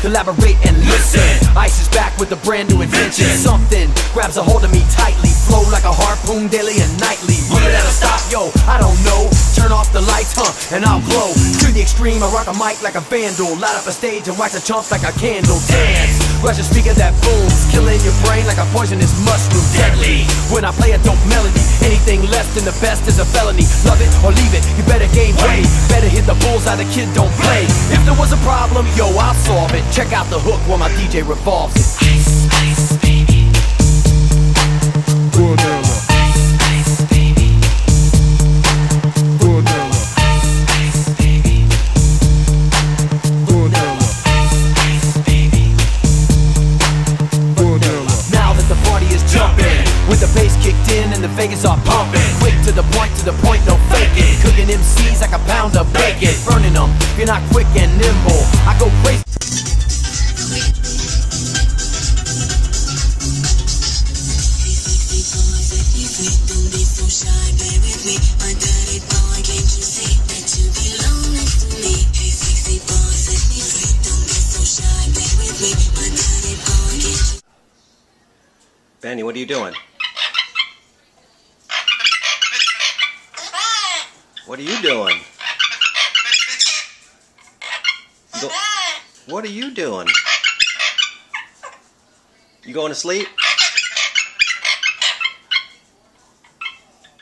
Elaborate and listen. Ice is back with a brand new invention. Something grabs a hold of me tightly, flow like a harpoon daily and nightly. Will it ever stop? Yo, I don't know. Turn off the lights, and I'll glow. To the extreme, I rock a mic like a vandal. Light up a stage and wax a chump like a candle. Dance, rush a speaker that booms, killing your brain like a poisonous mushroom. Deadly, when I play a dope melody. Anything less than the best is a felony. Love it or leave it, you better gain weight. Better hit the bullseye, the kid don't play. If there was a problem, yo, I'll solve it. Check out the hook while my DJ revolves it. Ice, ice, baby. Vanilla. Ice, ice, baby. Vanilla. Ice, ice, baby. Vanilla. Ice, ice, baby. Vanilla. Now that the party is jumping, with the bass kicked in and the Vegas are pumping. Quick to the point, no faking. Cooking MCs like a pound of bacon. Burning them, if you're not quick and nimble, I go crazy. Benny, what are you doing? What are you doing? What are you doing? You going to sleep?